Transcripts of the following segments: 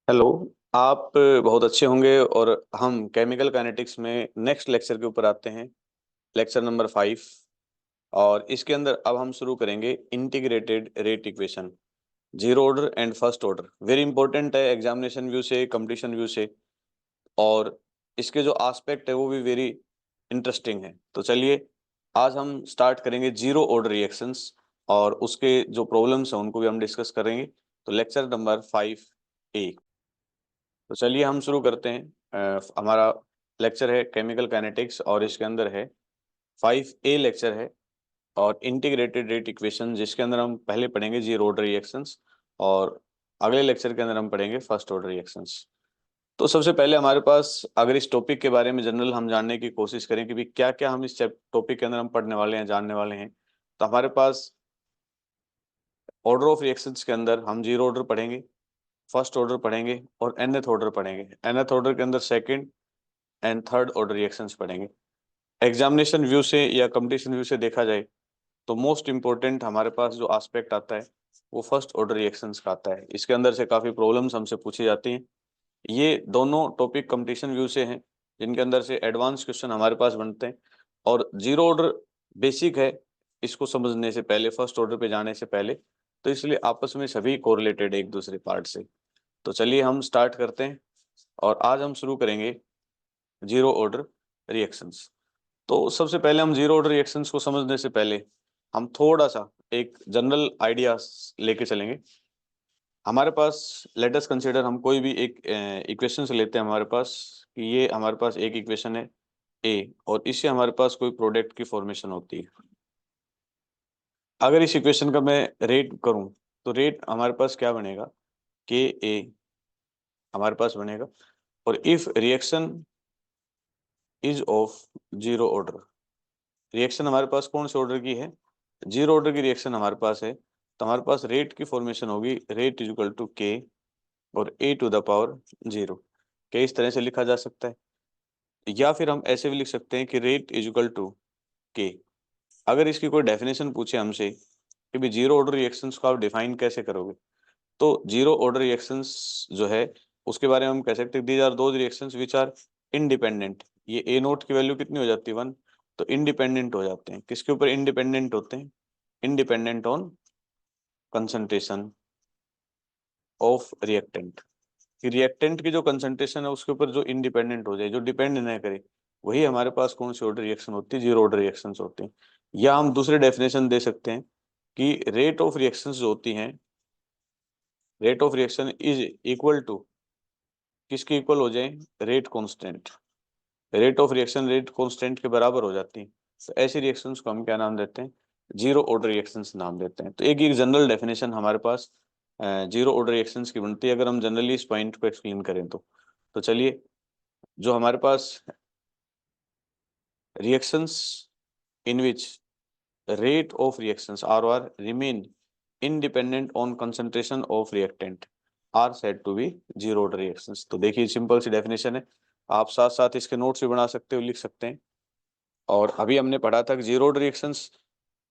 Hello. आप बहुत अच्छे होंगे और हम केमिकल काइनेटिक्स में नेक्स्ट लेक्चर के ऊपर आते हैं। Lecture number 5। और इसके अंदर अब हम शुरू करेंगे integrated rate equation, zero order and first order. Very important है एग्जामिनेशन व्यू से, कंपटीशन व्यू से, और इसके जो एस्पेक्ट है वो भी वेरी इंटरेस्टिंग है। तो चलिए आज हम स्टार्ट करेंगे जीरो ऑर्डर रिएक्शंस, और उसके जो प्रॉब्लम्स हैं उनको भी हम डिस्कस करेंगे। तो लेक्चर नंबर 5A। तो चलिए हम शुरू करते हैं। हमारा लेक्चर है केमिकल काइनेटिक्स और इसके अंदर है 5A लेक्चर है, और इंटीग्रेटेड रेट इक्वेशन, जिसके अंदर हम पहले पढ़ेंगे जीरो ऑर्डर रिएक्शंस, और अगले लेक्चर के अंदर हम पढ़ेंगे फर्स्ट ऑर्डर रिएक्शंस। तो सबसे पहले हमारे पास, अगर इस टॉपिक के बारे में जनरल हम जानने की कोशिश करें कि भी क्या क्या हम इस टॉपिक के अंदर हम पढ़ने वाले हैं, जानने वाले हैं, तो हमारे पास ऑर्डर ऑफ रिएक्शंस के अंदर हम जीरो ऑर्डर पढ़ेंगे, फर्स्ट ऑर्डर पढ़ेंगे और nth ऑर्डर पढ़ेंगे। nth ऑर्डर के अंदर second and third order reactions पढ़ेंगे। एग्जामिनेशन व्यू से या कंपटीशन व्यू से देखा जाए तो मोस्ट इंपॉर्टेंट हमारे पास जो एस्पेक्ट आता है वो फर्स्ट ऑर्डर रिएक्शंस का आता है। इसके अंदर से काफ़ी प्रॉब्लम्स हमसे पूछी जाती हैं। ये दोनों टॉपिक कंपटीशन व्यू से हैं, जिनके अंदर से एडवांस क्वेश्चन हमारे पास बनते हैं। और जीरो ऑर्डर बेसिक है, इसको समझने से पहले, फर्स्ट ऑर्डर पे जाने से पहले, तो इसलिए आपस में सभी कोरिलेटेड एक दूसरे पार्ट से। तो चलिए हम स्टार्ट करते हैं, और आज हम शुरू करेंगे जीरो ऑर्डर रिएक्शंस। तो सबसे पहले हम जीरो ऑर्डर रिएक्शंस को समझने से पहले हम थोड़ा सा एक जनरल आइडिया लेके चलेंगे। हमारे पास, लेट अस कंसीडर, हम कोई भी एक इक्वेशन से लेते हैं हमारे पास, कि ये हमारे पास एक इक्वेशन है ए, और इससे हमारे पास कोई प्रोडक्ट की फॉर्मेशन होती है। अगर इस इक्वेशन का मैं रेट करूं तो रेट हमारे पास क्या बनेगा, के ए हमारे पास बनेगा। और if reaction is of zero order, reaction हमारे पास कौन से ऑर्डर की है, जीरो ऑर्डर की रिएक्शन हमारे पास है, तो हमारे पास रेट की फॉर्मेशन होगी रेट इज इक्वल टू के और ए टू द पावर जीरो। के इस तरह से लिखा जा सकता है, या फिर हम ऐसे भी लिख सकते हैं कि रेट इज इक्वल टू के। अगर इसकी कोई डेफिनेशन पूछे हमसे कि भी जीरो ऑर्डर रिएक्शंस को आप डिफाइन कैसे करोगे, तो जीरो ऑर्डर रिएक्शंस जो है उसके बारे में हम कह सकते हैं these are those reactions which are independent. ये ए नोट की वैल्यू कितनी हो जाती है, 1, तो इंडिपेंडेंट हो जाते हैं। किसके ऊपर इंडिपेंडेंट होते हैं, independent on concentration of reactant. कि रिएक्टेंट की जो कंसंट्रेशन है उसके ऊपर जो इंडिपेंडेंट हो जाए, जो डिपेंड ना करे, वही हमारे पास कौन सी ऑर्डर रिएक्शन होती है, जीरो ऑर्डर रिएक्शंस होती हैं। या हम दूसरे डेफिनेशन दे सकते हैं कि रेट ऑफ रिएक्शंस जो होती हैं, rate of reaction is equal to, किसके इक्वल हो जाए, rate constant. Rate of reaction rate constant के बराबर हो जाती है, तो ऐसी रिएक्शंस को हम क्या नाम देते हैं, जीरो ऑर्डर रिएक्शंस नाम देते हैं। तो एक जनरल डेफिनेशन हमारे पास जीरो ऑर्डर रिएक्शंस की बनती है, अगर हम जनरली इस पॉइंट को एक्सप्लेन करें तो चलिए, जो हमारे पास reactions in which rate of reactions R or remain independent on concentration of reactant are said to be zero order reactions। तो देखिए सिंपल सी डेफिनेशन है, आप साथ साथ इसके नोट्स भी बना सकते हो, लिख सकते हैं। और अभी हमने पढ़ा था कि जीरो ऑर्डर रिएक्शंस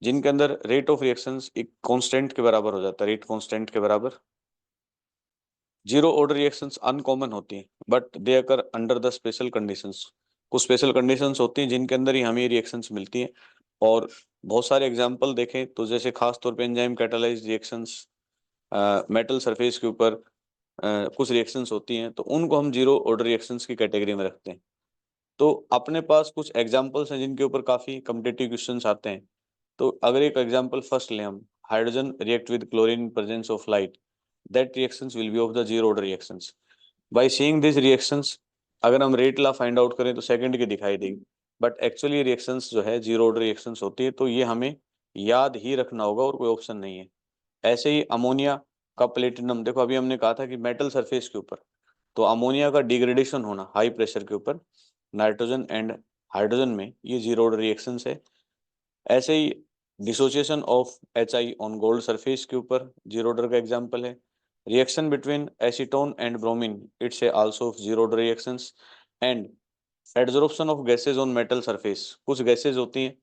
जिनके अंदर रेट ऑफ रिएक्शंस एक कांस्टेंट के बराबर हो जाता है, रेट कांस्टेंट के बराबर। जीरो ऑर्डर रिएक्शंस अनकॉमन होती हैं, but they occur under the special conditions. कुछ स्पेशल कंडीशंस होती हैं जिनके अंदर ही हमें ये रिएक्शंस मिलती हैं। और बहुत सारे एग्जांपल देखें तो जैसे खास तौर पे enzyme catalysed reactions, metal surface के ऊपर कुछ रिएक्शंस होती हैं, तो उनको हम जीरो ऑर्डर रिएक्शंस की कैटेगरी में रखते हैं। तो अपने पास कुछ एग्जांपल्स हैं जिनके ऊपर काफ़ी कॉम्पिटिटिव क्वेश्चंस आते हैं। तो अगर एक एग्जांपल फर्स्ट लें हम, hydrogen react with chlorine in presence of light, that reactions will be of the zero order reactions. By seeing this reactions, अगर हम रेट ला फाइंड आउट करें तो सेकंड की दिखाई देगी, बट एक्चुअली रिएक्शंस जो है जीरो ऑर्डर रिएक्शंस होती है, तो ये हमें याद ही रखना होगा और कोई ऑप्शन नहीं है। ऐसे ही अमोनिया का प्लेटिनम, देखो अभी हमने कहा था कि मेटल सरफेस के ऊपर, तो अमोनिया का डिग्रेडेशन होना हाई प्रेशर के ऊपर नाइट्रोजन एंड हाइड्रोजन में, ये जीरो ऑर्डर रिएक्शंस है। ऐसे ही dissociation of HI on gold surface के ऊपर जीरो ऑर्डर का एग्जांपल है। Reaction between acetone and bromine, it's a also zero order reactions. And adsorption of gases on metal surface, कुछ गैसेज होती हैं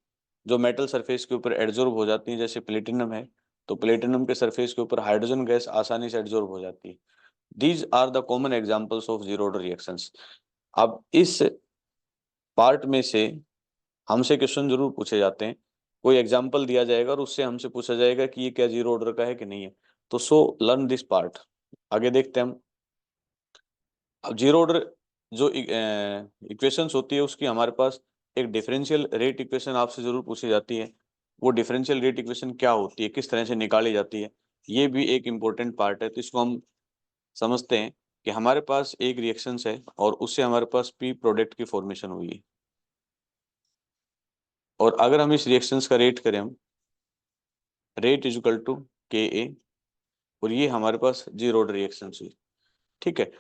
जो मेटल सरफेस के ऊपर एडजॉर्ब हो जाती हैं, जैसे प्लेटिनम है, तो प्लेटिनम के सरफेस के ऊपर हाइड्रोजन गैस आसानी से एडजॉर्ब हो जाती है। These are the common examples of zero order reactions. अब इस पार्ट में से हमसे क्वेश्चन जरूर पूछे जाते हैं, कोई एग्जाम्पल दिया जाएगा और उससे हमसे पूछा जाएगा कि ये क्या जीरो ऑर्डर का है कि नहीं है। तो सो लर्न दिस पार्ट। आगे देखते हैं हम। अब जीरो ऑर्डर जो इक्वेशंस होती है उसकी हमारे पास एक डिफरेंशियल रेट इक्वेशन आपसे जरूर पूछी जाती है। वो डिफरेंशियल रेट इक्वेशन क्या होती है, किस तरह से निकाली जाती है, ये भी एक इम्पोर्टेंट पार्ट है। तो इसको हम समझते हैं कि हमारे पास एक रिएक्शंस है और उससे हमारे पास पी प्रोडक्ट की फॉर्मेशन हुई है, और अगर हम इस रिएक्शंस का रेट करें, हम rate is equal to K ए, और ये हमारे पास जीरो ऑर्डर रिएक्शंस हुई। ठीक है,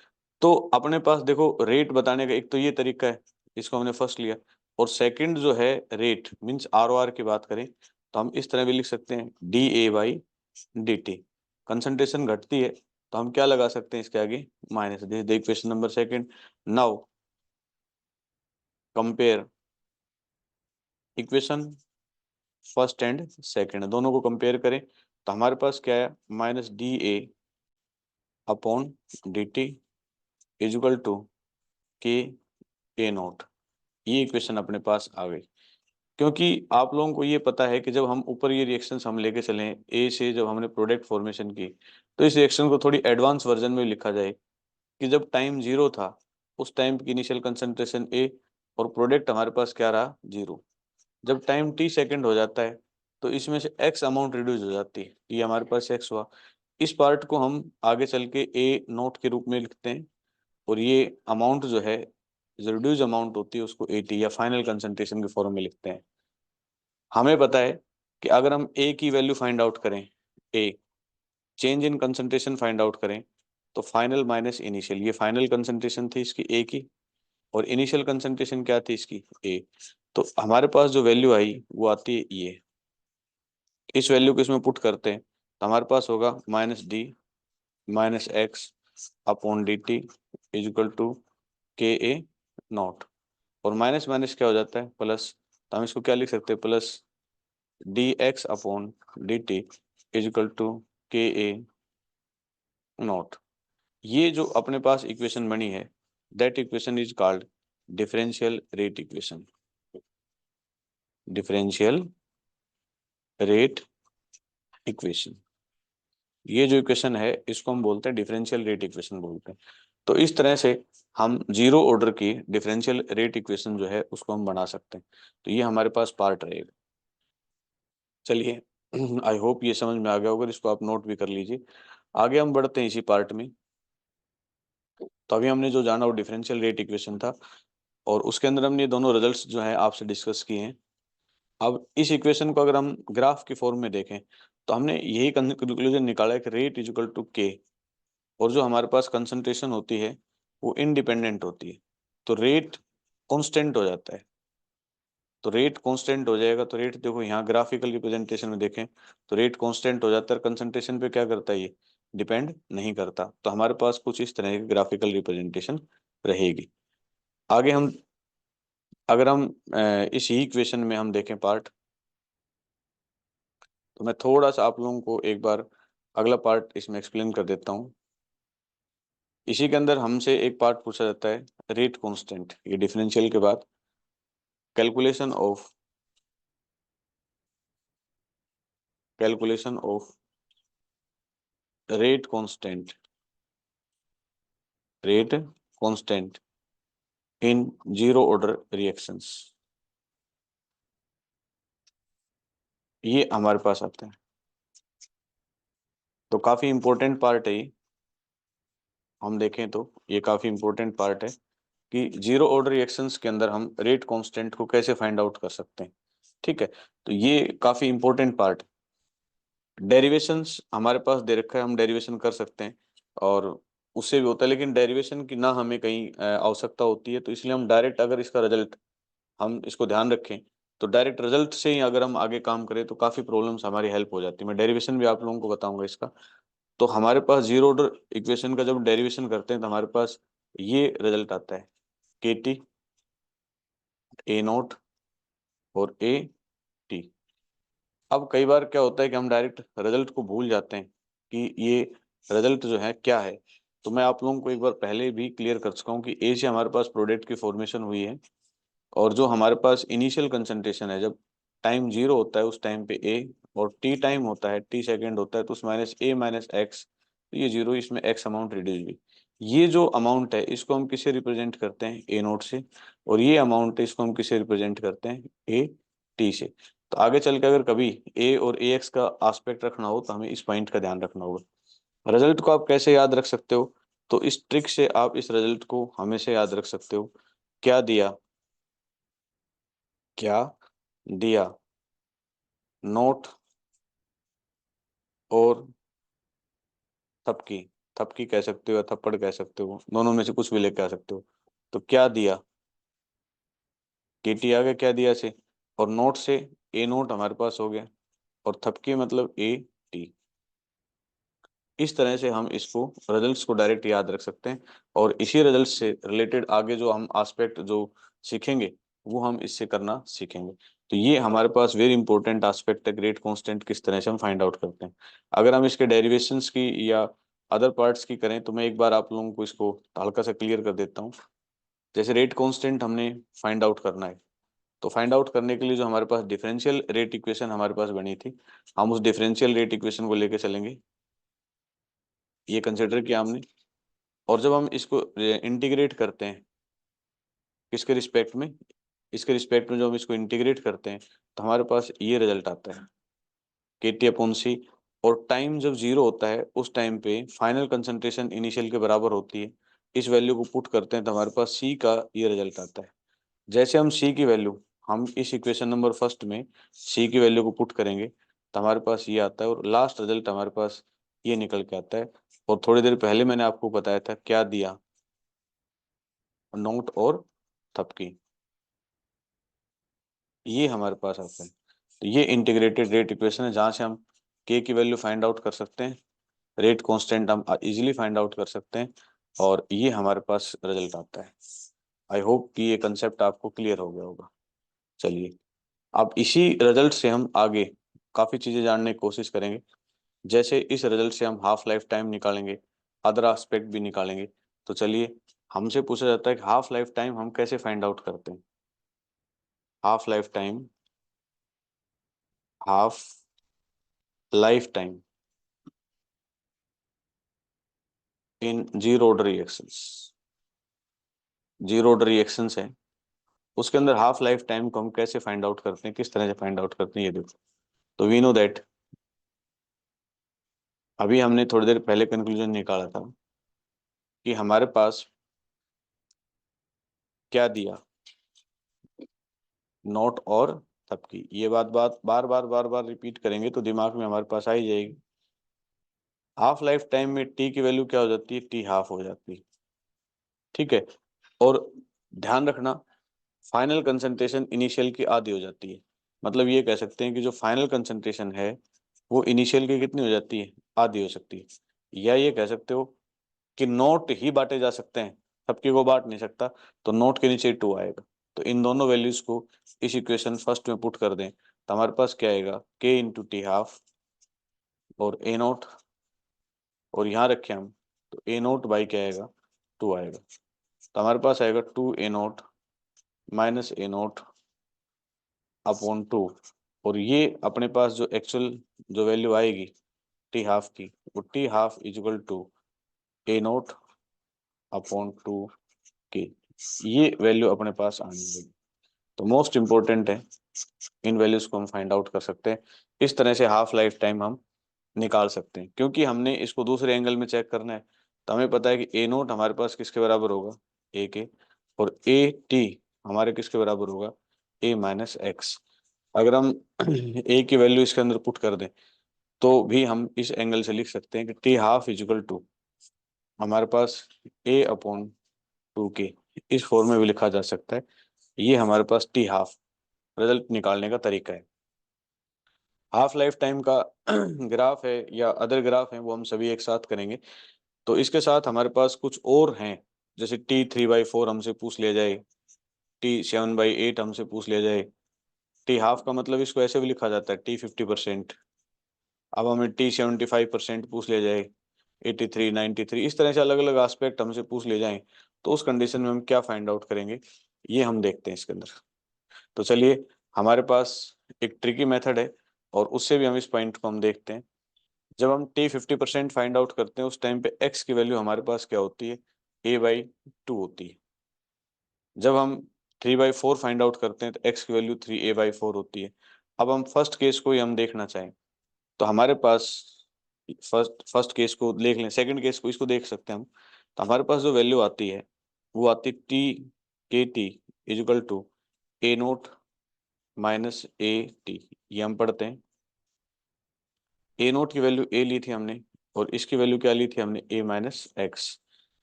तो अपने पास देखो रेट बताने का एक तो ये तरीका है, इसको हमने फर्स्ट लिया, और सेकंड जो है rate means R O R की बात करें तो हम इस तरह भी लिख सकते हैं D A by D T. Concentration घटती है तो हम क्या लगा सकते हैं इसके आगे, minus. This is equation number second. Now compare equation first and second, दोनों को कंपेयर करें तो हमारे पास क्या है, minus D A upon D T is equal to K A not. ये इक्वेशन अपने पास आ गई, क्योंकि आप लोगों को ये पता है कि जब हम ऊपर ये रिएक्शंस हम लेके चले ए से, जब हमने प्रोडक्ट फॉर्मेशन की, तो इस रिएक्शन को थोड़ी एडवांस वर्जन में लिखा जाए कि जब टाइम जीरो था उस टाइम की इनिशियल कंसंट्रेशन ए, और प्रोडक्ट हमारे पास क्या रहा, जीरो। जब टाइम टी सेकंड हो जाता है तो इसमें से एक्स अमाउंट रिड्यूस हो जाती है, ये हमारे पास एक्स हुआ। इस पार्ट को हम आगे चल के ए नोट के रूप में लिखते हैं, और ये अमाउंट जो है, जो रिड्यूस अमाउंट होती है उसको ए टी या फाइनल कंसंट्रेशन के फॉर्म में लिखते हैं। हमें पता है कि अगर हम ए की वैल्यू फाइंड आउट करें, ए change in concentration find out करें, तो फाइनल माइनस इनिशियल, ये फाइनल कंसंट्रेशन थी इसकी ए की, और इनिशियल कंसंट्रेशन क्या थी इसकी, ए। तो हमारे पास जो वैल्यू आई वो आती है ये, इस वैल्यू को इसमें पुट करते हैं तो हमारे पास होगा minus D minus X upon D T is equal to K A naught, और माइनस माइनस क्या हो जाता है, प्लस। तो हम इसको क्या लिख सकते हैं, plus D X upon D T is equal to K A not. ये जो अपने पास इक्वेशन बनी है, that equation is called differential rate equation. Differential rate equation, ये जो इक्वेशन है इसको हम बोलते हैं डिफरेंशियल रेट इक्वेशन बोलते हैं। तो इस तरह से हम जीरो ऑर्डर की डिफरेंशियल रेट इक्वेशन जो है उसको हम बना सकते हैं। तो ये हमारे पास पार्ट रहेगा। चलिए, आई होप ये समझ में आ गया होगा, इसको आप नोट भी कर लीजिए। आगे हम बढ़ते हैं इसी पार्ट में। तो अभी हमने जो जाना वो डिफरेंशियल रेट इक्वेशन था, और उसके अंदर हमने दोनों रिजल्ट्स जो हैं आपसे डिस्कस किए हैं। अब इस इक्वेशन को अगर हम ग्राफ की फॉर्म में देखें तो हमने यही कंक्लूजन निकाला है कि रेट इज इक्वल टू के, और जो हमारे पास कंसंट्रेशन होती है वो इंडिपेंडेंट होती है। तो रेट कांस्टेंट हो जाता है, तो रेट कांस्टेंट हो जाएगा, तो रेट देखो यहाँ ग्राफिकल रिप्रेजेंटेशन में देखें तो रेट कांस्टेंट हो जाता है, कंसंट्रेशन पे क्या करता है, ये डिपेंड नहीं करता। तो हमारे पास कुछ इस तरह की ग्राफिकल रिप्रेजेंटेशन रहेगी। आगे हम, अगर हम इस ही इक्वेशन में हम देखें पार्ट, तो मैं थोड़ा सा आप लोगों को एक बार अगला पार्ट इसमें एक्सप्लेन कर देता हूँ। इसी के अंदर हमसे एक पार्ट पूछा जाता है रेट कांस्टेंट, ये डिफरेंशियल के बाद calculation of rate constant, rate constant in zero order reactions, ये हमारे पास आता है। तो काफी इंपॉर्टेंट पार्ट है ये, हम देखें तो ये काफी इंपॉर्टेंट पार्ट है कि जीरो ऑर्डर रिएक्शंस के अंदर हम रेट कांस्टेंट को कैसे फाइंड आउट कर सकते हैं। ठीक है, तो ये काफी इंपॉर्टेंट पार्ट। डेरिवेशंस हमारे पास दे रखा है, हम डेरिवेशन कर सकते हैं, और उससे भी होता है, लेकिन डेरिवेशन की ना हमें कहीं आवश्यकता होती है, तो इसलिए हम डायरेक्ट अगर इसका रिजल्ट हम इसको ध्यान रखें तो डायरेक्ट रिजल्ट से ही अगर हम आगे काम करें तो काफी प्रॉब्लम्स हमारी हेल्प हो जाती है। मैं डेरिवेशन भी आप लोगों को बताऊंगा इसका। तो हमारे पास जीरो ऑर्डर इक्वेशन का जब डेरिवेशन करते हैं तो हमारे पास ये रिजल्ट आता है के टी ए नॉट और ए टी। अब कई बार क्या होता है कि हम डायरेक्ट रिजल्ट को भूल जाते हैं कि ये रिजल्ट जो है क्या है। तो मैं आप लोगों को एक बार पहले भी क्लियर कर चुका हूँ कि ए से हमारे पास प्रोडक्ट की फॉर्मेशन हुई है, और जो हमारे पास इनिशियल कंसंट्रेशन है जब टाइम 0 होता है उस टाइम पे ए, और टी टाइम होता है, टी सेकेंड होता है, तो उस माइनस ए माइनस एक्स, तो ये 0, इसमें एक्स अमाउंट रिड्यूस हुई। ये जो अमाउंट है इसको हम किसे रिप्रेजेंट करते हैं, ए नोट से, और ये अमाउंट है इसको हम किसे रिप्रेजेंट करते हैं, ए टी से। तो आगे चल के अगर कभी ए और ए एक्स का आस्पेक्ट रखना हो तो हमें इस पॉइंट का ध्यान रखना होगा। रिजल्ट को आप कैसे याद रख सकते हो, तो इस ट्रिक से आप इस रिजल्ट को हमेशा याद रख सकते हो। क्या दिया, क्या दिया, नोट और थपकी, थपकी कह सकते हो या थप्पड़ कह सकते हो, दोनों में से कुछ भी लेके आ सकते हो। तो क्या दिया, केटी आ गया क्या दिया से, और नोट से ए नोट हमारे पास हो गया, और थपकी मतलब ए टी। इस तरह से हम इसको रिजल्ट्स को डायरेक्ट याद रख सकते हैं, और इसी रिजल्ट से रिलेटेड आगे जो हम एस्पेक्ट जो सीखेंगे वो हम इससे करना सीखेंगे। तो ये हमारे पास वेरी इंपॉर्टेंट एस्पेक्ट है, ग्रेट कांस्टेंट किस तरह से हम फाइंड आउट करते हैं। अगर हम इसके डेरिवेशंस की या अदर पार्ट्स की करें तो मैं एक बार आप लोगों को इसको हल्का सा क्लियर कर देता हूँ। जैसे रेट कांस्टेंट हमने फाइंड आउट करना है, तो फाइंड आउट करने के लिए जो हमारे पास डिफरेंशियल रेट इक्वेशन हमारे पास बनी थी, हम उस डिफरेंशियल रेट इक्वेशन को लेके चलेंगे, ये कंसिडर किया हमने। और जब हम इसको इंटीग्रेट करते हैं किसके रिस्पेक्ट में, इसके रिस्पेक्ट में, जो हम इसको इंटीग्रेट करते हैं तो हमारे पास ये रिजल्ट आता है के टी अपॉन सी। और टाइम जब 0 होता है उस टाइम पे फाइनल कंसंट्रेशन इनिशियल के बराबर होती है, इस वैल्यू को पुट करते हैं तो हमारे पास सी का ये रिजल्ट आता है। जैसे हम सी की वैल्यू, हम इस इक्वेशन नंबर फर्स्ट में सी की वैल्यू को पुट करेंगे तो हमारे पास ये आता है, और लास्ट रिजल्ट हमारे पास ये निकल के आता है। और थोड़ी देर पहले मैंने आपको बताया था क्या दिया, नोट और थपकी, ये हमारे पास आता है। तो ये इंटीग्रेटेड रेट इक्वेशन है जहाँ से हम के की वैल्यू फाइंड आउट कर सकते हैं, रेट कांस्टेंट हम इजीली फाइंड आउट कर सकते हैं, और ये हमारे पास रिजल्ट आता है। आई होप कि ये कंसेप्ट आपको क्लियर हो गया होगा। चलिए, अब इसी रिजल्ट से हम आगे काफ़ी चीज़ें जानने की कोशिश करेंगे। जैसे इस रिजल्ट से हम हाफ लाइफ टाइम निकालेंगे, अदर एस्पेक्ट भी निकालेंगे। तो चलिए, हमसे पूछा जाता है कि हाफ लाइफ टाइम हम कैसे फाइंड आउट करते हैं। Half life time, half life time in zero order reactions, zero order reactions है, उसके अंदर हाफ लाइफ टाइम को हम कैसे फाइंड आउट करते हैं, किस तरह से फाइंड आउट करते हैं, ये देखो। तो वी नो दैट, अभी हमने थोड़ी देर पहले कंक्लूजन निकाला था कि हमारे पास क्या दिया, नोट और सबकी, ये बात बात बार बार बार बार रिपीट करेंगे तो दिमाग में हमारे पास आ ही जाएगी। हाफ लाइफ टाइम में टी की वैल्यू क्या हो जाती है, टी हाफ हो जाती है, ठीक है। और ध्यान रखना, फाइनल कंसंट्रेशन इनिशियल की आधी हो जाती है, मतलब ये कह सकते हैं कि जो फाइनल कंसंट्रेशन है वो इनिशियल की कितनी हो जाती है, आधी हो सकती है। या ये कह सकते हो कि नोट ही बांटे जा सकते हैं, सबकी को बांट नहीं सकता, तो नोट के नीचे 2 आएगा। तो इन दोनों वैल्यूज को इस इक्वेशन फर्स्ट में पुट कर दें तो हमारे पास क्या आएगा, के इंटू टी हाफ और ए नोट, और यहाँ रखें हम तो ए नोट बाई क्या आएगा, 2 आएगा। तो हमारे पास आएगा 2 ए नोट माइनस ए नोट अपॉन 2। और ये अपने पास जो एक्चुअल जो वैल्यू आएगी टी हाफ की, वो T half equal to A naught upon 2 K, ये वैल्यू अपने पास आनी है। तो मोस्ट इंपॉर्टेंट है, इन वैल्यूज को हम फाइंड आउट कर सकते हैं। इस तरह से हाफ लाइफ टाइम हम निकाल सकते हैं, क्योंकि हमने इसको दूसरे एंगल में चेक करना है। तो हमें पता है कि ए नोट हमारे पास किसके बराबर होगा, ए के, और ए टी हमारे किसके बराबर होगा, ए माइनस एक्स। अगर हम ए की वैल्यू इसके अंदर पुट कर दें तो भी हम इस एंगल से लिख सकते हैं कि टी हाफ इजिकल टू हमारे पास ए अपॉन 2 के, इस फॉर्म में भी लिखा जा सकता है। ये हमारे पास टी हाफ रिजल्ट निकालने का तरीका है। हाफ लाइफ टाइम का ग्राफ है या अदर ग्राफ है वो हम सभी एक साथ करेंगे। तो इसके साथ हमारे पास कुछ और हैं, जैसे T3/4 हमसे पूछ लिया जाए, T7/8 हमसे पूछ लिया जाए। टी हाफ का मतलब इसको ऐसे भी लिखा जाता है T50%। अब हमें T75% पूछ लिया जाए, 83, 93, इस तरह से अलग अलग एस्पेक्ट हमसे पूछ ले जाएं तो उस कंडीशन में हम क्या फाइंड आउट करेंगे, ये हम देखते हैं इसके अंदर। तो चलिए, हमारे पास एक ट्रिकी मेथड है और उससे भी हम इस पॉइंट को हम देखते हैं। जब हम t 50% फाइंड आउट करते हैं उस टाइम पे x की वैल्यू हमारे पास क्या होती है, a/2 होती है। जब हम 3/4 फाइंड आउट करते हैं तो x की वैल्यू 3a/4 होती है। अब हम फर्स्ट केस को ही हम देखना चाहें तो हमारे पास फर्स्ट केस को देख लें, सेकंड केस को इसको देख सकते हैं हम। तो हमारे पास जो वैल्यू आती है वो आती है t equal to a0 minus a t। ये हम पढ़ते हैं, a0 की वैल्यू a ली थी हमने और इसकी वैल्यू क्या ली थी हमने, a माइनस एक्स।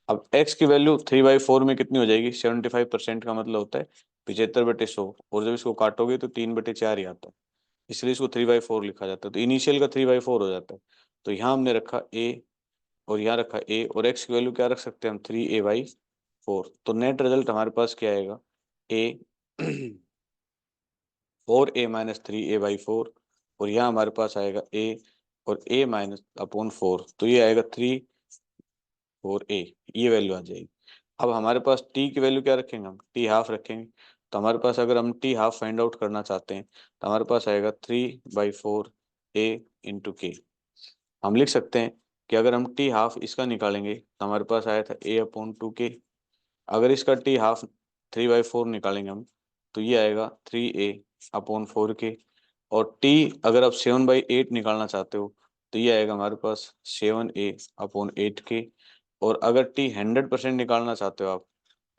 अब x की वैल्यू 3/4 में कितनी हो जाएगी, 75% का मतलब होता है 75/100, और जब इसको काटोगे तो 3/4 ही आता है, इसलिए इसको 3/4 लिखा जाता है। तो इनिशियल का 3/4 हो जाता है। तो यहाँ हमने रखा a और यहाँ रखा a, और x की वैल्यू क्या रख सकते हैं हम, 3a/4। तो नेट रिजल्ट हमारे पास क्या आएगा, a 4a माइनस 3a/4, और यहाँ हमारे पास आएगा a और a माइनस अपॉन 4, तो ये आएगा 3/4a, ये वैल्यू आ जाएगी। अब हमारे पास t की वैल्यू क्या रखेंगे हम, t हाफ रखेंगे। तो हमारे पास अगर हम t हाफ फाइंड आउट करना चाहते हैं तो हमारे पास आएगा 3/4a इंटू के। हम लिख सकते हैं कि अगर हम t हाफ इसका निकालेंगे तो हमारे पास आया था a/2k। अगर इसका t हाफ 3/4 निकालेंगे हम तो ये आएगा 3a/4k। और t अगर आप 7/8 निकालना चाहते हो तो ये आएगा हमारे पास 7a/8k। और अगर t 100% निकालना चाहते हो आप,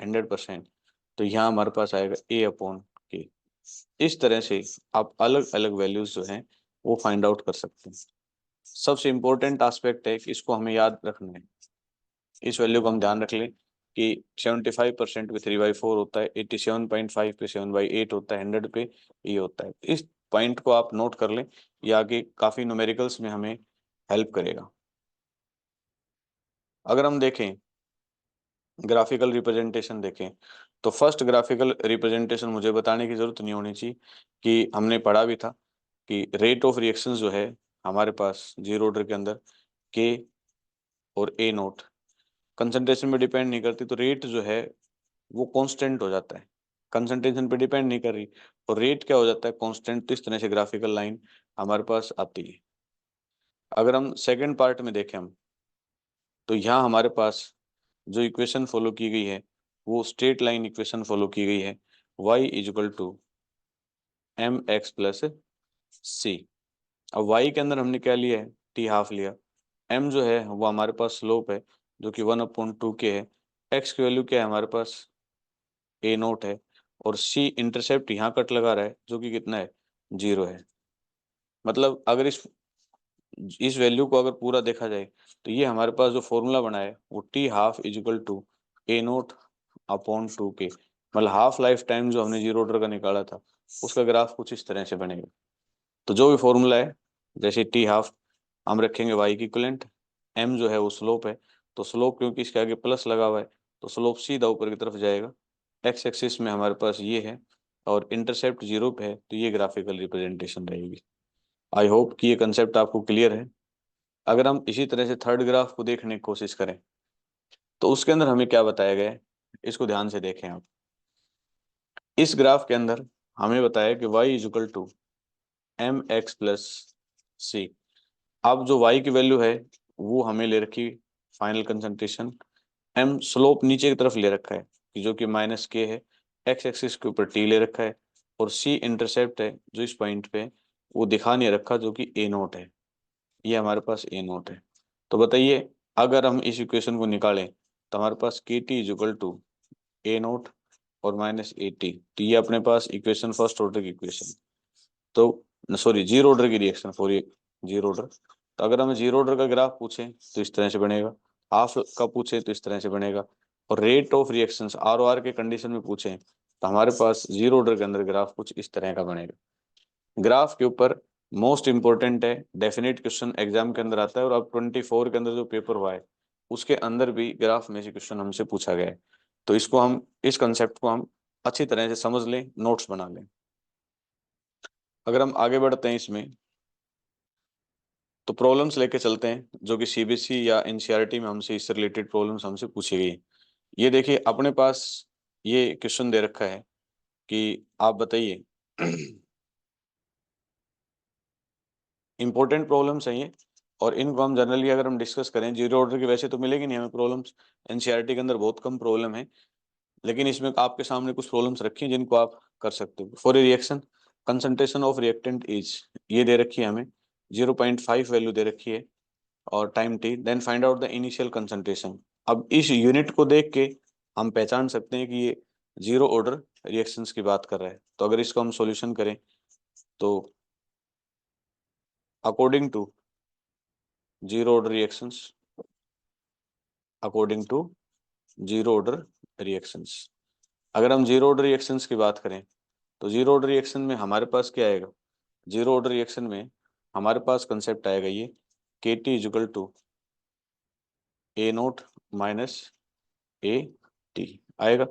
100%, तो यहाँ हमारे पास आएगा a/k। इस तरह से आप अलग अलग वैल्यूज जो हैं वो फाइंड आउट कर सकते हैं। सबसे इम्पोर्टेंट एस्पेक्ट है कि इसको हमें याद रखना है, इस वैल्यू को हम ध्यान रख लें कि 75% पे 3/4 होता है, 87.5 पे 7/8 होता है, 100 पे ये होता है। इस पॉइंट को आप नोट कर लें, ये आगे काफ़ी न्यूमेरिकल्स में हमें हेल्प करेगा। अगर हम देखें ग्राफिकल रिप्रेजेंटेशन देखें तो फर्स्ट ग्राफिकल रिप्रेजेंटेशन मुझे बताने की ज़रूरत नहीं होनी चाहिए कि हमने पढ़ा भी था कि रेट ऑफ रिएक्शन जो है हमारे पास जीरो ऑर्डर के अंदर के और a0 कंसंट्रेशन पे डिपेंड नहीं करती, तो रेट जो है वो कांस्टेंट हो जाता है, कंसंट्रेशन पे डिपेंड नहीं कर रही, और रेट क्या हो जाता है, कांस्टेंट। तो इस तरह से ग्राफिकल लाइन हमारे पास आती है। अगर हम सेकंड पार्ट में देखें हम, तो यहाँ हमारे पास जो इक्वेशन फॉलो की गई है वो स्ट्रेट लाइन इक्वेशन फॉलो की गई है, y is equal to mx plus c। अब y के अंदर हमने क्या लिया है, t हाफ लिया। m जो है वो हमारे पास स्लोप है जो कि 1/2k है। x की वैल्यू क्या है हमारे पास, a0 है, और c इंटरसेप्ट यहाँ कट लगा रहा है जो कि कितना है, 0 है। मतलब अगर इस वैल्यू को अगर पूरा देखा जाए तो ये हमारे पास जो फॉर्मूला बना है वो t half equal to a0/2k, मतलब हाफ लाइफ टाइम जो हमने जीरो ऑर्डर का निकाला था उसका ग्राफ कुछ इस तरह से बनेगा। तो जो भी फॉर्मूला है, जैसे t हाफ हम रखेंगे y की इक्विवेलेंट, m जो है वो स्लोप है, तो स्लोप क्योंकि इसके आगे प्लस लगा हुआ है तो स्लोप सीधा ऊपर की तरफ जाएगा। x एक्सिस में हमारे पास ये है और इंटरसेप्ट 0 पे है, तो ये ग्राफिकल रिप्रेजेंटेशन रहेगी। आई होप कि ये कंसेप्ट आपको क्लियर है। अगर हम इसी तरह से थर्ड ग्राफ को देखने की कोशिश करें तो उसके अंदर हमें क्या बताया गया है, इसको ध्यान से देखें आप। इस ग्राफ के अंदर हमें बताया कि y is equal to mx plus C. अब जो y की वैल्यू है वो हमें ले रखी फाइनल कंसंट्रेशन, m स्लोप नीचे की तरफ ले रखा है कि जो कि -k है, x एक्सिस के ऊपर t ले रखा है, और c इंटरसेप्ट है जो इस पॉइंट पे है, वो दिखा नहीं रखा जो कि a0 है। ये हमारे पास a0 है। तो बताइए अगर हम इस इक्वेशन को निकालें तो हमारे पास के टी इजिकल टू a0 और -80, तो ये अपने पास इक्वेशन फर्स्ट ऑर्डर की इक्वेशन, तो सॉरी जीरो ऑर्डर की रिएक्शन फॉर जीरो ऑर्डर। तो अगर हमें जीरो ऑर्डर का ग्राफ पूछे तो इस तरह से बनेगा, हाफ का पूछे तो इस तरह से बनेगा, और rate of reactions R O R के कंडीशन में पूछे तो हमारे पास जीरो ऑर्डर के अंदर ग्राफ कुछ इस तरह का बनेगा। ग्राफ के ऊपर मोस्ट इंपॉर्टेंट है, डेफिनेट क्वेश्चन एग्जाम के अंदर आता है, और अब 24 के अंदर जो पेपर हुआ है उसके अंदर भी ग्राफ में से क्वेश्चन हमसे पूछा गया है। तो इसको हम, इस कंसेप्ट को हम अच्छी तरह से समझ लें, नोट्स बना लें। अगर हम आगे बढ़ते हैं इसमें तो प्रॉब्लम्स लेके चलते हैं जो कि सीबीएसई या एनसीईआरटी में हमसे इससे रिलेटेड प्रॉब्लम्स हमसे पूछी गई हैं। ये देखिए अपने पास ये क्वेश्चन दे रखा है कि आप बताइए इंपॉर्टेंट प्रॉब्लम्स हैं ये, और इनको हम जनरली अगर हम डिस्कस करें जीरो ऑर्डर की वैसे तो मिलेगी नहीं हमें प्रॉब्लम्स, एनसीईआरटी के अंदर बहुत कम प्रॉब्लम है, लेकिन इसमें आपके सामने कुछ प्रॉब्लम्स रखी हैं जिनको आप कर सकते हो। For a reaction concentration of reactant is, ये दे रखी है हमें 0.5 वैल्यू दे रखी है और time T, then find out the initial concentration. अब इस यूनिट को देख के हम पहचान सकते हैं कि ये जीरो ऑर्डर रिएक्शंस की बात कर रहा है। तो अगर इसको हम सॉल्यूशन करें तो according to zero order reactions, according to zero order reactions, अगर हम जीरो ऑर्डर रिएक्शंस की बात करें तो जीरो ऑर्डर रिएक्शन में हमारे पास क्या आएगा, जीरो ऑर्डर रिएक्शन में हमारे पास कंसेप्ट आएगा ये K T equal to A naught minus A T आएगा।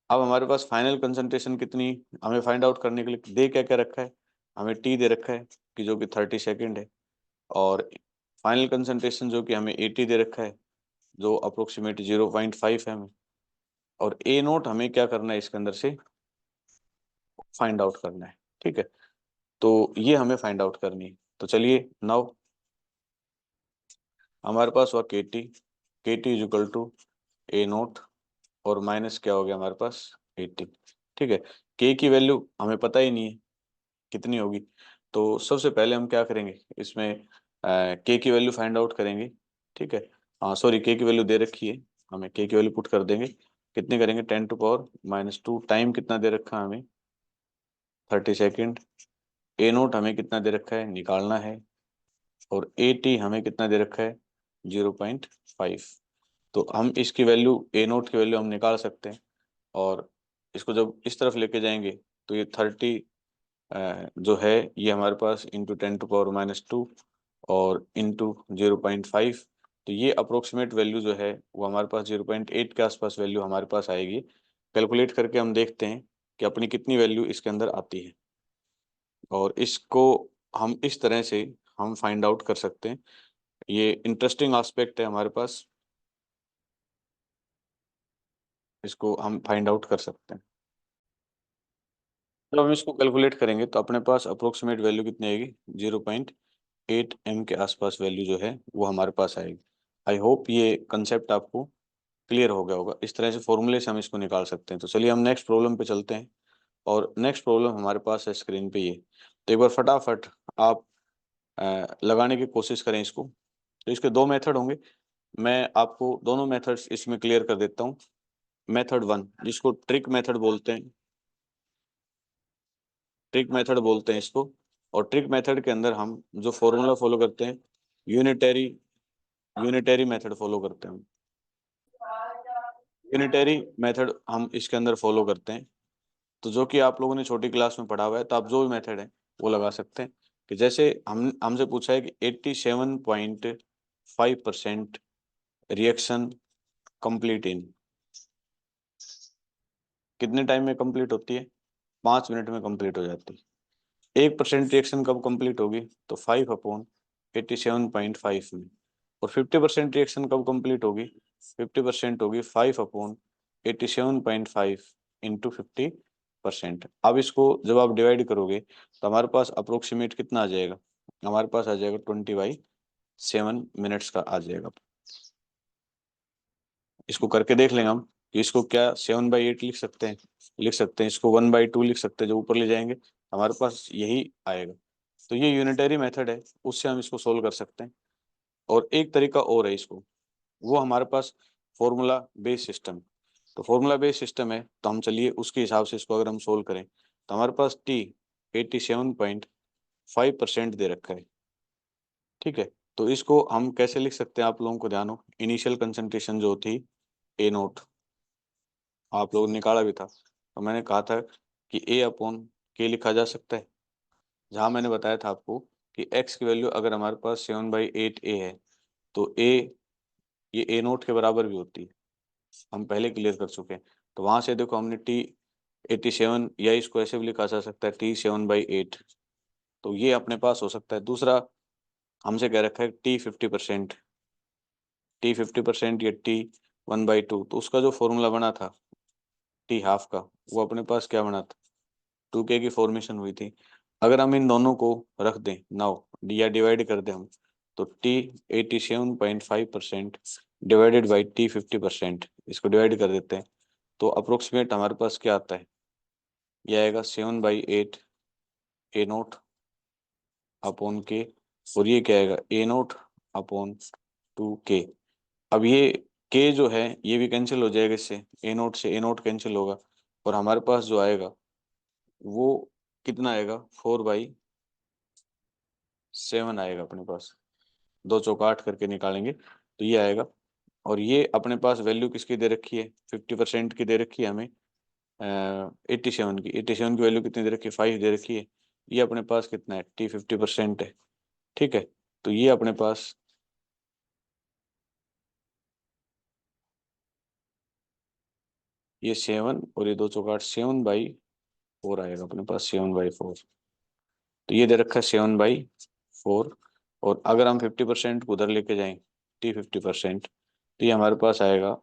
अब हमारे पास फाइनल कंसंट्रेशन कितनी हमें फाइंड आउट करने के लिए दे क्या क्या रखा है, हमें टी दे रखा है कि जो कि 30 सेकेंड है, और फाइनल कंसंट्रेशन जो कि हमें 80 दे रखा है जो अप्रोक्सीमेट 0.5 है हमें, और ए नोट हमें क्या करना है इसके अंदर से फाइंड आउट करना है। ठीक है, तो ये हमें फाइंड आउट करनी है। तो चलिए नाउ हमारे पास हुआ K T equal to A naught और माइनस क्या हो गया हमारे पास 80। ठीक है, के की वैल्यू हमें पता ही नहीं है कितनी होगी, तो सबसे पहले हम क्या करेंगे इसमें के की वैल्यू फाइंड आउट करेंगे। ठीक है, हाँ सॉरी के की वैल्यू दे रखी है, हमें के की वैल्यू पुट कर देंगे, कितने करेंगे 10⁻⁻², टाइम कितना दे रखा है हमें 30 सेकेंड, ए नोट हमें कितना दे रखा है निकालना है, और ए टी हमें कितना दे रखा है 0.5। तो हम इसकी वैल्यू ए नोट की वैल्यू हम निकाल सकते हैं, और इसको जब इस तरफ लेके जाएंगे तो ये 30 जो है ये हमारे पास इंटू 10⁻⁻² और इंटू 0.5, तो ये अप्रोक्सीमेट वैल्यू जो है वो हमारे पास 0.8 के आसपास वैल्यू हमारे पास आएगी। कैलकुलेट करके हम देखते हैं कि अपनी कितनी वैल्यू इसके अंदर आती है, और इसको हम इस तरह से हम फाइंड आउट कर सकते हैं। ये इंटरेस्टिंग एस्पेक्ट है हमारे पास, इसको हम फाइंड आउट कर सकते हैं। जब हम इसको कैलकुलेट करेंगे तो अपने पास अप्रोक्सीमेट वैल्यू कितनी आएगी 0.8 एम के आसपास वैल्यू जो है वो हमारे पास आएगी। आई होप ये कंसेप्ट आपको क्लियर हो गया होगा, इस तरह से फॉर्मूले से हम इसको निकाल सकते हैं। तो चलिए हम नेक्स्ट प्रॉब्लम पे चलते हैं, और नेक्स्ट प्रॉब्लम हमारे पास है स्क्रीन पे ये। तो एक बार फटाफट आप लगाने की कोशिश करें इसको। तो इसके दो मेथड होंगे, मैं आपको दोनों मेथड्स इसमें क्लियर कर देता हूँ। मेथड वन जिसको ट्रिक मेथड बोलते हैं, ट्रिक मेथड बोलते हैं इसको, और ट्रिक मेथड के अंदर हम जो फॉर्मूला फॉलो करते हैं यूनिटरी यूनिटरी मेथड फॉलो करते हैं, यूनिटरी मेथड हम इसके अंदर फॉलो करते हैं। तो जो कि आप लोगों ने छोटी क्लास में पढ़ा हुआ है, तो आप जो भी मेथड है वो लगा सकते हैं। कि जैसे हमसे पूछा है कि 87.5% रिएक्शन कंप्लीट इन कितने टाइम में कंप्लीट होती है, 5 मिनट में कंप्लीट हो जाती है। 1% रिएक्शन कब कंप्लीट होगी, तो 5/87.5 में। और 50% रिएक्शन कब कंप्लीट होगी, 50% होगी 5/87.5 इंटू 50%। अब इसको जब आप डिवाइड करोगे तो हमारे पास अप्रोक्सीमेट कितना आ जाएगा, हमारे पास आ जाएगा 20/7 मिनट्स का आ जाएगा। इसको करके देख लेंगे हम कि इसको क्या 7/8 लिख सकते हैं, लिख सकते हैं इसको 1/2 लिख सकते हैं, जो ऊपर ले जाएंगे हमारे पास यही आएगा। तो ये यूनिटरी मेथड है, उससे हम इसको सोल्व कर सकते हैं। और एक तरीका और है इसको, वो हमारे पास फॉर्मूला बेस्ड सिस्टम। तो फॉर्मूला बेस्ड सिस्टम है, तो हम चलिए उसके हिसाब से इसको अगर हम सोल्व करें तो हमारे पास टी 87.5% दे रखा है। ठीक है, तो इसको हम कैसे लिख सकते हैं, आप लोगों को ध्यान हो, इनिशियल कंसंट्रेशन जो थी ए नोट आप लोगों ने निकाला भी था, तो मैंने कहा था कि ए अपॉन के लिखा जा सकता है, जहाँ मैंने बताया था आपको कि एक्स की वैल्यू अगर हमारे पास 7/8 ए है तो ए ये ए नोट के बराबर भी होती है, हम पहले क्लियर कर चुके हैं। तो वहां से देखो हमने टी 87, या इसको ऐसे भी लिखा जा सकता है T 7/8, तो ये अपने पास हो सकता है। दूसरा हमसे कह रखा है T 50%, T 50% या T 1/2, तो उसका जो फॉर्मूला बना था T½ का, वो अपने पास क्या बना था, 2K की फॉर्मेशन हुई थी। अगर हम इन दोनों को रख दें नाउ या डिवाइड कर दें हम, तो T 87.5% डिवाइडेड बाई T 50%, इसको डिवाइड कर देते हैं तो अप्रोक्सीमेट हमारे पास क्या आता है, ये आएगा 7/8 A0 अपॉन के, और ये क्या आएगा A0 अपॉन 2K। अब ये K जो है ये भी कैंसिल हो जाएगा, इससे A0 से A0 कैंसिल होगा, और हमारे पास जो आएगा वो कितना आएगा, 4/7 आएगा अपने पास। दो चौकाट करके निकालेंगे तो ये आएगा। और ये अपने पास वैल्यू किसकी दे रखी है, 50% की दे रखी है हमें, 87 की वैल्यू कितनी दे रखी है, 5 दे रखी है। ये अपने पास कितना है, T 50% है। ठीक है, तो ये अपने पास ये 7 और ये दो चौकाट 7/4 आएगा अपने पास, 7/4। तो ये दे रखा है 7/4। और अगर हम 50% को उधर लेके जाएं, T 50%, तो ये हमारे पास आएगा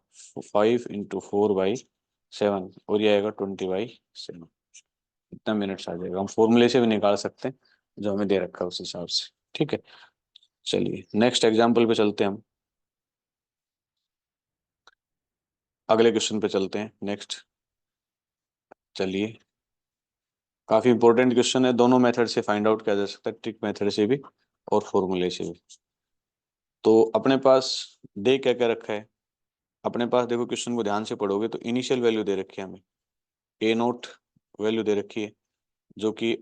5 × 4/7, और ये आएगा 20/7। इतना मिनट्स आ जाएगा, हम फॉर्मूले से भी निकाल सकते हैं जो हमें दे रखा है उस हिसाब से। ठीक है, चलिए नेक्स्ट एग्जाम्पल पे चलते हैं हम, अगले क्वेश्चन पे चलते हैं नेक्स्ट। चलिए, काफी इंपॉर्टेंट क्वेश्चन है, दोनों मेथड से फाइंड आउट किया जा सकता है, ट्रिक मेथड से भी और फॉर्मूले से भी। तो अपने पास दे क्या क्या रखा है, अपने पास देखो क्वेश्चन को ध्यान से पढ़ोगे तो इनिशियल वैल्यू दे रखी है हमें, A0 वैल्यू दे रखी है जो कि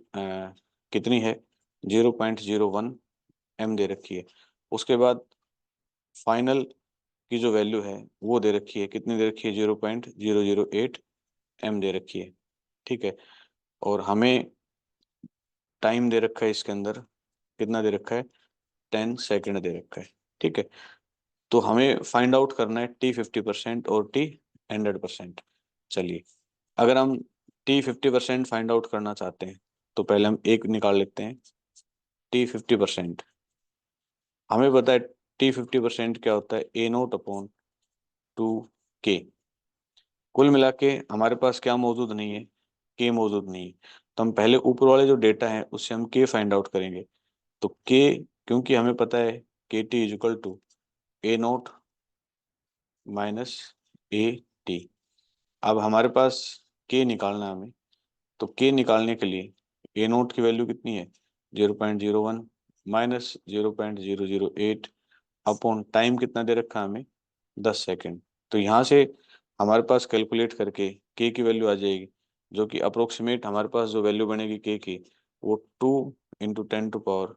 कितनी है, 0.01 M दे रखी है। उसके बाद फाइनल की जो वैल्यू है वो दे रखी है, कितनी दे रखी है, 0.008 M दे रखी है। ठीक है, और हमें टाइम दे रखा है इसके अंदर, कितना दे रखा है, 10 सेकेंड दे रखा है। ठीक है, तो हमें फाइंड आउट करना है T 50% और T 100%। चलिए, अगर हम T 50% फाइंड आउट करना चाहते हैं तो पहले हम एक निकाल लेते हैं, T 50%। हमें पता है T 50% क्या होता है, A0/2K। कुल मिला के हमारे पास क्या मौजूद नहीं है, K मौजूद नहीं है। तो हम पहले ऊपर वाले जो डेटा है उससे हम K फाइंड आउट करेंगे। तो K, क्योंकि हमें पता है KT = A0 - A T। अब हमारे पास K निकालना है हमें, तो K निकालने के लिए A0 की वैल्यू कितनी है, 0.01 - 0.008 अपॉन टाइम कितना दे रखा है हमें, 10 सेकेंड। तो यहाँ से हमारे पास कैलकुलेट करके K की वैल्यू आ जाएगी, जो कि अप्रोक्सीमेट हमारे पास जो वैल्यू बनेगी K की, वो 2 × 10⁻⁴।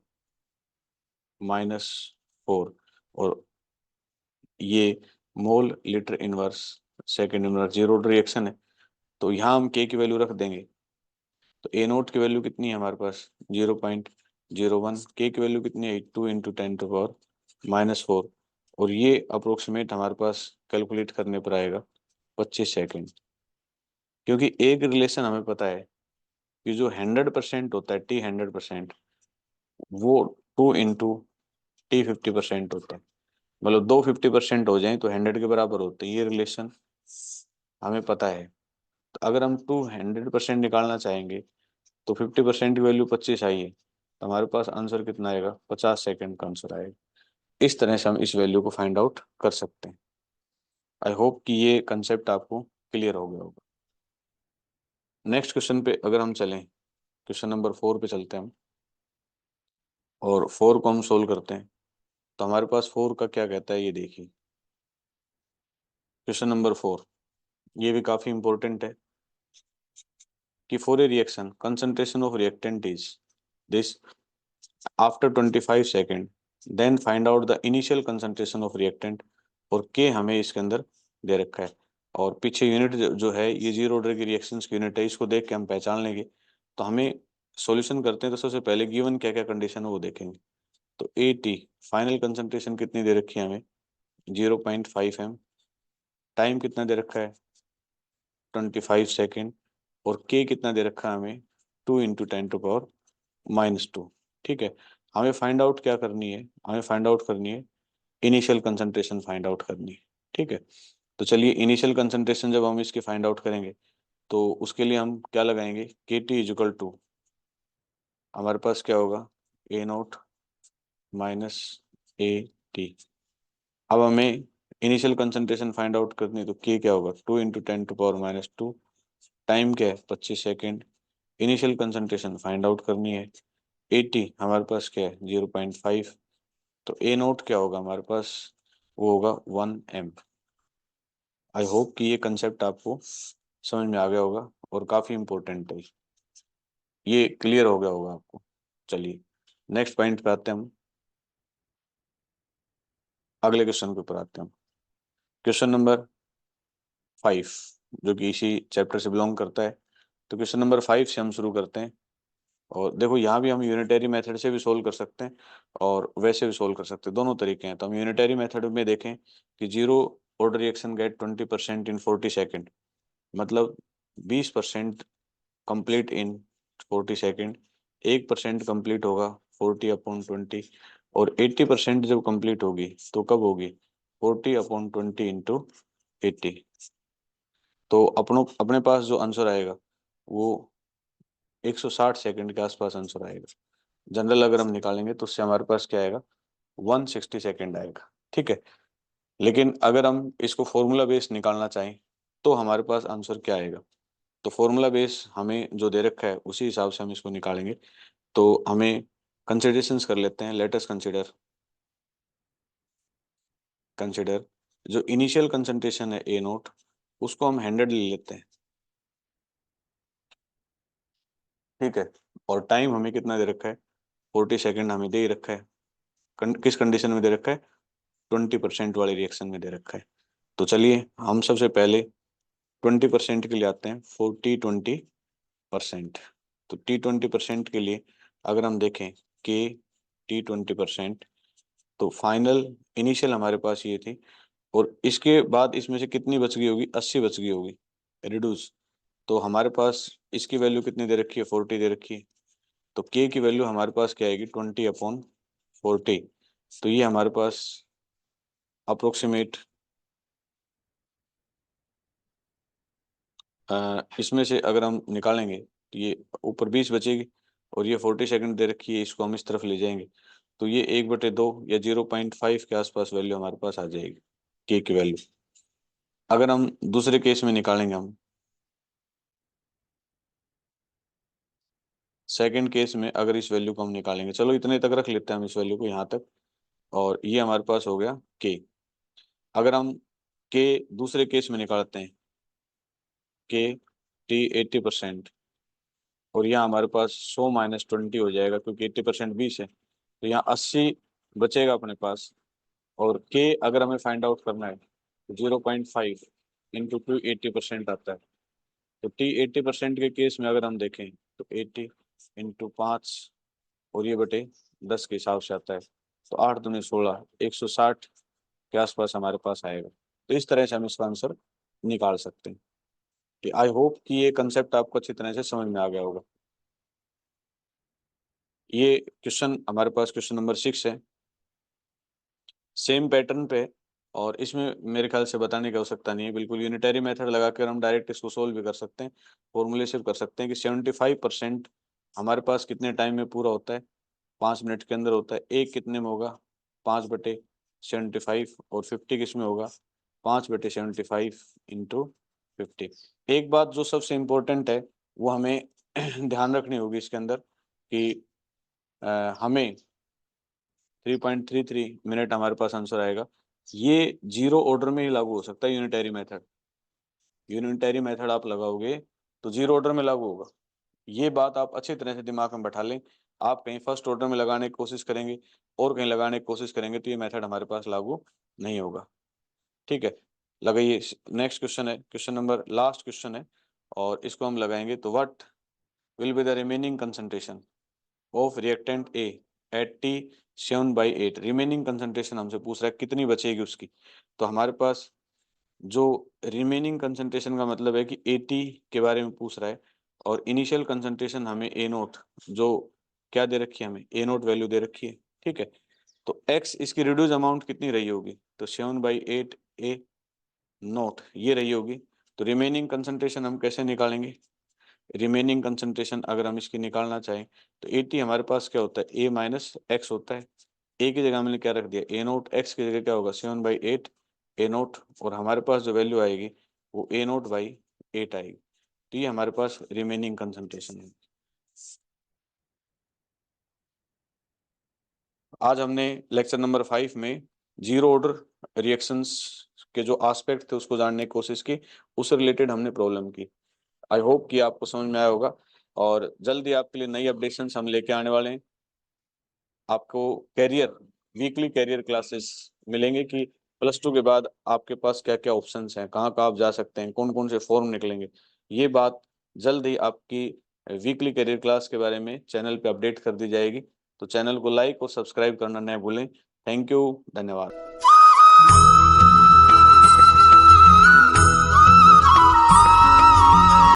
और ये mole litre inverse second inverse zero reaction है, तो यहाँ हम K की वैल्यू रख देंगे। तो A0 की वैल्यू कितनी है हमारे पास, 0.01। K की वैल्यू कितनी है, 2 × 10⁻⁴। और ये अप्रोक्सीमेट हमारे पास कैलकुलेट करने पर आएगा 25 सेकेंड। क्योंकि एक रिलेशन हमें पता है कि जो 100% होता है, T 100%, वो 2 × T 50% होता है। मतलब दो 50% हो जाए तो 100 के बराबर होते हैं, ये रिलेशन हमें पता है। तो अगर हम 200% निकालना चाहेंगे तो 50% की वैल्यू 25 आई है, तो हमारे पास आंसर कितना आएगा, 50 सेकेंड का आंसर आएगा। इस तरह से हम इस वैल्यू को फाइंड आउट कर सकते हैं। आई होप कि ये कंसेप्ट आपको क्लियर हो गया होगा। नेक्स्ट क्वेश्चन पे अगर हम चलें, क्वेश्चन नंबर 4 पे चलते हैं हम, और 4 को हम सोल्व करते हैं। तो हमारे पास 4 का क्या कहता है, ये देखिए क्वेश्चन नंबर 4, ये भी काफी इंपॉर्टेंट है कि for a reaction concentration of reactant is this after 25 second, then find out the initial concentration of reactant. और के हमें इसके अंदर दे रखा है, और पीछे यूनिट जो है ये जीरो ऑर्डर की रिएक्शंस की यूनिट है, इसको देख के हम पहचान लेंगे। तो हमें सॉल्यूशन करते हैं तो सबसे पहले गिवन क्या क्या कंडीशन है वो देखेंगे। तो AT फाइनल कंसंट्रेशन कितनी दे रखी है हमें, 0.5 M। टाइम कितना दे रखा है, 25 सेकेंड। और K कितना दे रखा है हमें, 2 × 10⁻⁻²। ठीक है, हमें फाइंड आउट क्या करनी है, हमें फाइंड आउट करनी है इनिशियल कंसंट्रेशन फाइंड आउट करनी है। ठीक है, तो चलिए इनिशियल कंसंट्रेशन जब हम इसकी फाइंड आउट करेंगे तो उसके लिए हम क्या लगाएंगे, के टी इजिकल टू हमारे पास क्या होगा, ए नोट माइनस ए टी। अब हमें इनिशियल कंसंट्रेशन फाइंड आउट करनी है तो के क्या होगा, 2 × 10⁻²। टाइम क्या है, 25 second. Initial concentration find out करनी है, 80 हमारे पास क्या है, 0.5। तो ए नोट क्या होगा हमारे पास, वो होगा 1 एम्प। आई होप कि ये कंसेप्ट आपको समझ में आ गया होगा और काफ़ी इम्पोर्टेंट है, ये क्लियर हो गया होगा आपको। चलिए नेक्स्ट पॉइंट पे आते हैं हम, अगले क्वेश्चन के ऊपर आते हैं हम। क्वेश्चन नंबर 5 जो कि इसी चैप्टर से बिलोंग करता है। तो क्वेश्चन नंबर 5 से हम शुरू करते हैं। और देखो यहाँ भी हम यूनिटरी मेथड से भी सोल्व कर सकते हैं और वैसे भी सोल्व कर सकते हैं, दोनों तरीके हैं। तो हम यूनिटरी मेथड में देखें कि जीरो ऑर्डर रिएक्शन गेट 20% इन 40 सेकेंड, मतलब 20% कंप्लीट इन 40 सेकेंड। 1% कंप्लीट होगा 40/20, और 80% जब कंप्लीट होगी तो कब होगी, 40/20 × 80। तो अपने पास जो आंसर आएगा वो 160 सेकंड के आसपास आंसर आएगा। जनरल अगर हम निकालेंगे तो उससे हमारे पास क्या आएगा, 160 सेकंड आएगा। ठीक है, लेकिन अगर हम इसको फॉर्मूला बेस निकालना चाहें तो हमारे पास आंसर क्या आएगा, तो फॉर्मूला बेस हमें जो दे रखा है उसी हिसाब से हम इसको निकालेंगे। तो हमें कंसिडरेशंस कर लेते हैं। लेट अस कंसिडर कंसिडर जो इनिशियल कंसंट्रेशन है ए नोट, उसको हम 100 ले लेते हैं। ठीक है, और टाइम हमें कितना दे रखा है, 40 सेकंड हमें दे ही रखा है। किस कंडीशन में दे रखा है, 20% वाले रिएक्शन में दे रखा है। तो चलिए हम सबसे पहले 20% के लिए आते हैं, 40-20%। तो T20% के लिए अगर हम देखें के T20%, तो फाइनल इनिशियल हमारे पास ये थी, और इसके बाद इसमें से कितनी बच गई होगी, 80 बच गई होगी रिड्यूस। तो हमारे पास इसकी वैल्यू कितनी दे रखी है, 40 दे रखी है। तो के की वैल्यू हमारे पास क्या आएगी, 20/40। तो ये हमारे पास अप्रोक्सीमेट इसमें से अगर हम निकालेंगे तो ये ऊपर 20 बचेगी, और ये 40 सेकंड दे रखी है, इसको हम इस तरफ ले जाएंगे तो ये 1/2 या 0.5 के आसपास वैल्यू हमारे पास आ जाएगी के की वैल्यू। अगर हम दूसरे केस में निकालेंगे, हम सेकंड केस में अगर इस वैल्यू को हम निकालेंगे, चलो इतने तक रख लेते हैं हम इस वैल्यू को यहाँ तक, और ये हमारे पास हो गया के। अगर हम के दूसरे केस में निकालते हैं, के T 80%, और यहाँ हमारे पास 100 - 20 हो जाएगा क्योंकि 80% 20 है, तो यहाँ 80 बचेगा अपने पास। और के अगर हमें फाइंड आउट करना है तो 0.5 × 2 80% आता है। तो T 80% के केस में अगर हम देखें तो 80 × 5, और ये बटे 10 के हिसाब से आता है। तो 8×2 = 16, 160 के आसपास हमारे पास आएगा। तो इस तरह से हम इसका आंसर निकाल सकते हैं। कि आई होप कि ये कंसेप्ट आपको अच्छी तरह से समझ में आ गया होगा। ये क्वेश्चन हमारे पास क्वेश्चन नंबर 6 है, सेम पैटर्न पे। और इसमें मेरे ख्याल से बताने की आवश्यकता नहीं है, बिल्कुल यूनिटरी मेथड लगाकर हम डायरेक्ट इसको सोल्व भी कर सकते हैं। फॉर्मूले से कर सकते हैं कि 75% हमारे पास कितने टाइम में पूरा होता है, 5 मिनट के अंदर होता है। एक कितने में होगा, 5/75, और 50 किस में होगा, 5/75 × 50। एक बात जो सबसे इम्पोर्टेंट है वो हमें ध्यान रखनी होगी इसके अंदर कि हमें 3.33 मिनट हमारे पास आंसर आएगा। ये जीरो ऑर्डर में ही लागू हो सकता है यूनिटरी मेथड। यूनिटरी मेथड आप लगाओगे तो जीरो ऑर्डर में लागू होगा। ये बात आप अच्छी तरह से दिमाग में बैठा लें। आप कहीं फर्स्ट ऑर्डर में लगाने की कोशिश करेंगे और कहीं लगाने की कोशिश करेंगे तो ये मेथड हमारे पास लागू नहीं होगा। ठीक है, लगाइए। नेक्स्ट क्वेश्चन है, क्वेश्चन नंबर लास्ट क्वेश्चन है, और इसको हम लगाएंगे तो what will be the remaining concentration of reactant A at T 7/8। Remaining concentration हमसे पूछ रहा है कितनी बचेगी उसकी। तो हमारे पास जो रिमेनिंग कंसंट्रेशन का मतलब है कि 80 के बारे में पूछ रहा है, और इनिशियल कंसंट्रेशन हमें ए नोट जो क्या दे रखी है हमें, ए नोट वैल्यू दे रखी है, ठीक है। तो x इसकी रिड्यूस अमाउंट कितनी रही होगी, तो 7/8 ए नोट ये रही होगी। तो रिमेनिंग कंसंट्रेशन हम कैसे निकालेंगे, रिमेनिंग कंसंट्रेशन अगर हम इसकी निकालना चाहें तो 80 हमारे पास क्या होता है, ए माइनस एक्स होता है। ए की जगह हमने क्या रख दिया, ए नोट, एक्स की जगह क्या होगा 7/8 ए नोट, और हमारे पास जो वैल्यू आएगी वो ए नोट बाई 8 आएगी। तो ये हमारे पास रिमेनिंग कंसंट्रेशन है। आज हमने लेक्चर नंबर 5 में जीरो ऑर्डर रिएक्शंस के जो एस्पेक्ट थे उसको जानने की कोशिश की, उससे रिलेटेड हमने प्रॉब्लम की। आई होप कि आपको समझ में आया होगा, और जल्दी आपके लिए नई अपडेशंस हम लेके आने वाले हैं। आपको कैरियर, वीकली कैरियर क्लासेस मिलेंगे कि +2 के बाद आपके पास क्या क्या ऑप्शंस हैं, कहाँ कहाँ आप जा सकते हैं, कौन कौन से फॉर्म निकलेंगे। ये बात जल्द ही आपकी वीकली कैरियर क्लास के बारे में चैनल पे अपडेट कर दी जाएगी। तो चैनल को लाइक और सब्सक्राइब करना न भूलें। थैंक यू, धन्यवाद।